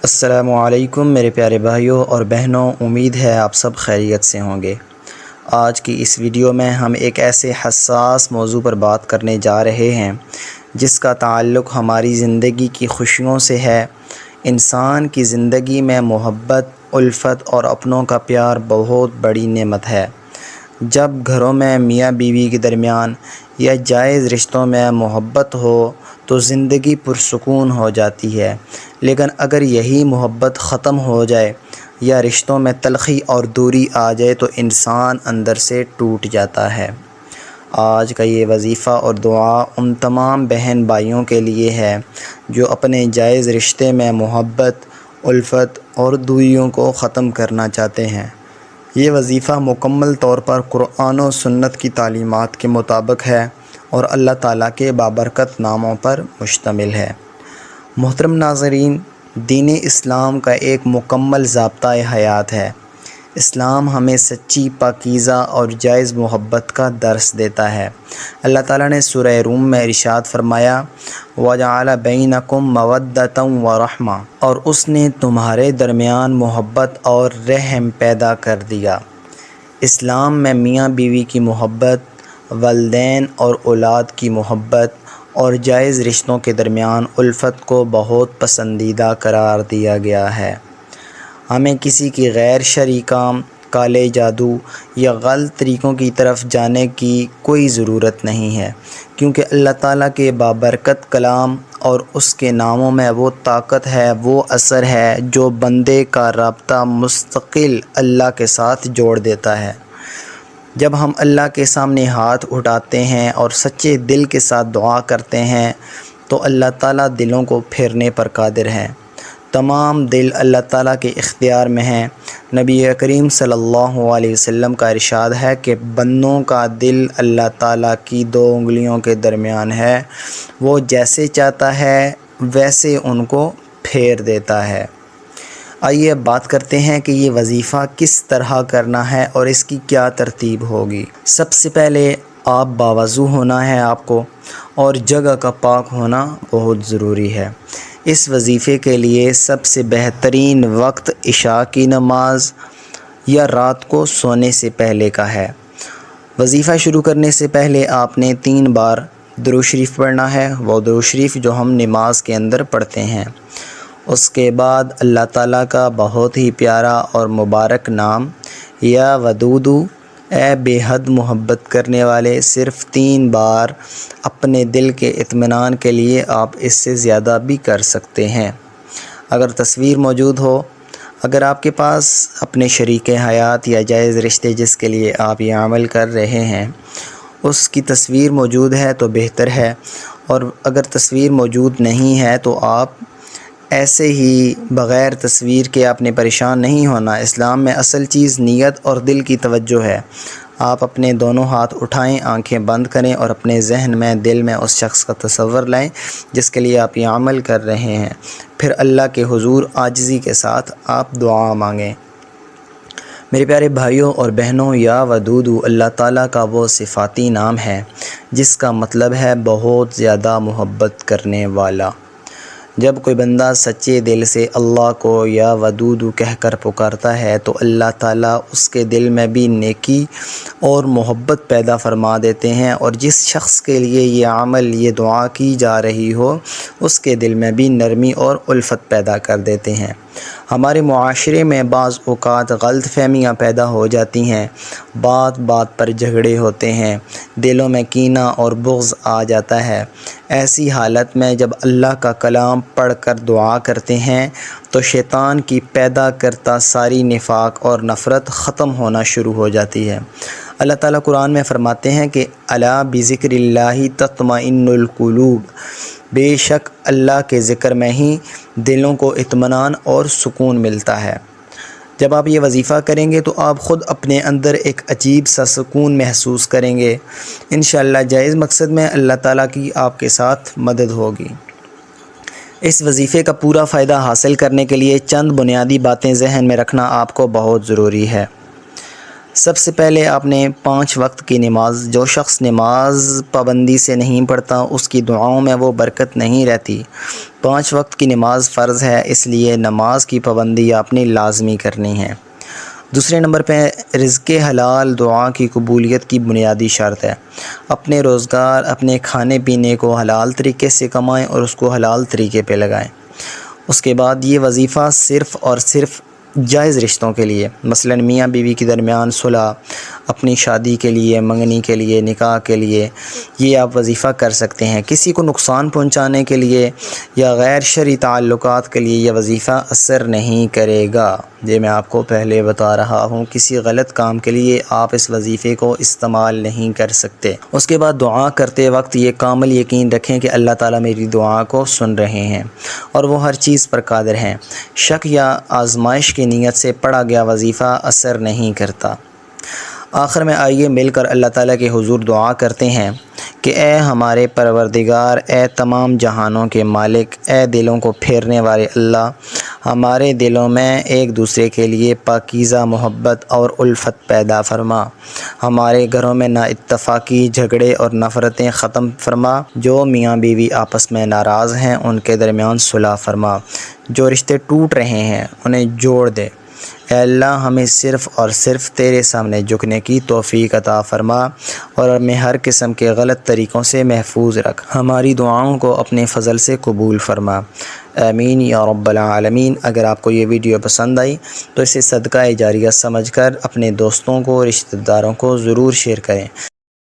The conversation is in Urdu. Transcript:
السلام علیکم میرے پیارے بھائیوں اور بہنوں، امید ہے آپ سب خیریت سے ہوں گے۔ آج کی اس ویڈیو میں ہم ایک ایسے حساس موضوع پر بات کرنے جا رہے ہیں جس کا تعلق ہماری زندگی کی خوشیوں سے ہے۔ انسان کی زندگی میں محبت، الفت اور اپنوں کا پیار بہت بڑی نعمت ہے۔ جب گھروں میں میاں بیوی کے درمیان یا جائز رشتوں میں محبت ہو تو زندگی پرسکون ہو جاتی ہے، لیکن اگر یہی محبت ختم ہو جائے یا رشتوں میں تلخی اور دوری آ جائے تو انسان اندر سے ٹوٹ جاتا ہے۔ آج کا یہ وظیفہ اور دعا ان تمام بہن بھائیوں کے لیے ہے جو اپنے جائز رشتے میں محبت، الفت اور دوریوں کو ختم کرنا چاہتے ہیں۔ یہ وظیفہ مکمل طور پر قرآن و سنت کی تعلیمات کے مطابق ہے اور اللہ تعالیٰ کے بابرکت ناموں پر مشتمل ہے۔ محترم ناظرین، دین اسلام کا ایک مکمل ضابطۂ حیات ہے۔ اسلام ہمیں سچی، پاکیزہ اور جائز محبت کا درس دیتا ہے۔ اللہ تعالیٰ نے سورہ روم میں ارشاد فرمایا، وَجَعَلَ بَيْنَكُم مَّوَدَّةً وَرَحْمَةً، اور اس نے تمہارے درمیان محبت اور رحم پیدا کر دیا۔ اسلام میں میاں بیوی کی محبت، والدین اور اولاد کی محبت اور جائز رشتوں کے درمیان الفت کو بہت پسندیدہ قرار دیا گیا ہے۔ ہمیں کسی کی غیر شرعی کام، کالے جادو یا غلط طریقوں کی طرف جانے کی کوئی ضرورت نہیں ہے، کیونکہ اللہ تعالیٰ کے بابرکت کلام اور اس کے ناموں میں وہ طاقت ہے، وہ اثر ہے جو بندے کا رابطہ مستقل اللہ کے ساتھ جوڑ دیتا ہے۔ جب ہم اللہ کے سامنے ہاتھ اٹھاتے ہیں اور سچے دل کے ساتھ دعا کرتے ہیں تو اللہ تعالیٰ دلوں کو پھیرنے پر قادر ہے۔ تمام دل اللہ تعالیٰ کے اختیار میں ہیں۔ نبی کریم صلی اللہ علیہ وسلم کا ارشاد ہے کہ بندوں کا دل اللہ تعالیٰ کی 2 انگلیوں کے درمیان ہے، وہ جیسے چاہتا ہے ویسے ان کو پھیر دیتا ہے۔ آئیے اب بات کرتے ہیں کہ یہ وظیفہ کس طرح کرنا ہے اور اس کی کیا ترتیب ہوگی۔ سب سے پہلے آپ باوضو ہونا ہے آپ کو، اور جگہ کا پاک ہونا بہت ضروری ہے۔ اس وظیفے کے لیے سب سے بہترین وقت عشاء کی نماز یا رات کو سونے سے پہلے کا ہے۔ وظیفہ شروع کرنے سے پہلے آپ نے 3 بار درود شریف پڑھنا ہے، وہ درود شریف جو ہم نماز کے اندر پڑھتے ہیں۔ اس کے بعد اللہ تعالیٰ کا بہت ہی پیارا اور مبارک نام، یا ودودو، اے بے حد محبت کرنے والے، صرف 3 بار اپنے دل کے اطمینان کے لیے آپ اس سے زیادہ بھی کر سکتے ہیں۔ اگر تصویر موجود ہو، اگر آپ کے پاس اپنے شریک حیات یا جائز رشتے جس کے لیے آپ یہ عمل کر رہے ہیں اس کی تصویر موجود ہے تو بہتر ہے، اور اگر تصویر موجود نہیں ہے تو آپ ایسے ہی بغیر تصویر کے آپ نے پریشان نہیں ہونا۔ اسلام میں اصل چیز نیت اور دل کی توجہ ہے۔ آپ اپنے دونوں ہاتھ اٹھائیں، آنکھیں بند کریں اور اپنے ذہن میں، دل میں اس شخص کا تصور لائیں جس کے لیے آپ یہ عمل کر رہے ہیں۔ پھر اللہ کے حضور عاجزی کے ساتھ آپ دعا مانگیں۔ میرے پیارے بھائیوں اور بہنوں، یا ودودو اللہ تعالیٰ کا وہ صفاتی نام ہے جس کا مطلب ہے بہت زیادہ محبت کرنے والا۔ جب کوئی بندہ سچے دل سے اللہ کو یا ودودو کہہ کر پکارتا ہے تو اللہ تعالیٰ اس کے دل میں بھی نیکی اور محبت پیدا فرما دیتے ہیں، اور جس شخص کے لیے یہ عمل، یہ دعا کی جا رہی ہو اس کے دل میں بھی نرمی اور الفت پیدا کر دیتے ہیں۔ ہمارے معاشرے میں بعض اوقات غلط فہمیاں پیدا ہو جاتی ہیں، بات بات پر جھگڑے ہوتے ہیں، دلوں میں کینہ اور بغض آ جاتا ہے۔ ایسی حالت میں جب اللہ کا کلام پڑھ کر دعا کرتے ہیں تو شیطان کی پیدا کرتا ساری نفاق اور نفرت ختم ہونا شروع ہو جاتی ہے۔ اللہ تعالیٰ قرآن میں فرماتے ہیں کہ الا بذکر اللہ تطمئن القلوب، بے شک اللہ کے ذکر میں ہی دلوں کو اطمینان اور سکون ملتا ہے۔ جب آپ یہ وظیفہ کریں گے تو آپ خود اپنے اندر ایک عجیب سا سکون محسوس کریں گے۔ انشاءاللہ جائز مقصد میں اللہ تعالیٰ کی آپ کے ساتھ مدد ہوگی۔ اس وظیفے کا پورا فائدہ حاصل کرنے کے لیے چند بنیادی باتیں ذہن میں رکھنا آپ کو بہت ضروری ہے۔ سب سے پہلے آپ نے 5 وقت کی نماز، جو شخص نماز پابندی سے نہیں پڑھتا اس کی دعاؤں میں وہ برکت نہیں رہتی۔ 5 وقت کی نماز فرض ہے، اس لیے نماز کی پابندی آپ نے لازمی کرنی ہے۔ دوسرے نمبر پہ رزق حلال دعا کی قبولیت کی بنیادی شرط ہے۔ اپنے روزگار، اپنے کھانے پینے کو حلال طریقے سے کمائیں اور اس کو حلال طریقے پہ لگائیں۔ اس کے بعد یہ وظیفہ صرف اور صرف جائز رشتوں کے لیے، مثلا میاں بیوی کے درمیان صلح، اپنی شادی کے لیے، منگنی کے لیے، نکاح کے لیے، یہ آپ وظیفہ کر سکتے ہیں۔ کسی کو نقصان پہنچانے کے لیے یا غیر شرعی تعلقات کے لیے یہ وظیفہ اثر نہیں کرے گا۔ یہ میں آپ کو پہلے بتا رہا ہوں، کسی غلط کام کے لیے آپ اس وظیفے کو استعمال نہیں کر سکتے۔ اس کے بعد دعا کرتے وقت یہ کامل یقین رکھیں کہ اللہ تعالیٰ میری دعا کو سن رہے ہیں اور وہ ہر چیز پر قادر ہیں۔ شک یا آزمائش کی نیت سے پڑھا گیا وظیفہ اثر نہیں کرتا۔ آخر میں آئیے مل کر اللہ تعالیٰ کے حضور دعا کرتے ہیں کہ اے ہمارے پروردگار، اے تمام جہانوں کے مالک، اے دلوں کو پھیرنے والے اللہ، ہمارے دلوں میں ایک دوسرے کے لیے پاکیزہ محبت اور الفت پیدا فرما۔ ہمارے گھروں میں نا اتفاقی، جھگڑے اور نفرتیں ختم فرما۔ جو میاں بیوی آپس میں ناراض ہیں ان کے درمیان صلح فرما۔ جو رشتے ٹوٹ رہے ہیں انہیں جوڑ دے۔ اے اللہ، ہمیں صرف اور صرف تیرے سامنے جھکنے کی توفیق عطا فرما اور ہمیں ہر قسم کے غلط طریقوں سے محفوظ رکھ۔ ہماری دعاؤں کو اپنے فضل سے قبول فرما۔ آمین یا رب العالمین۔ اگر آپ کو یہ ویڈیو پسند آئی تو اسے صدقہ جاریہ سمجھ کر اپنے دوستوں کو، رشتہ داروں کو ضرور شیئر کریں۔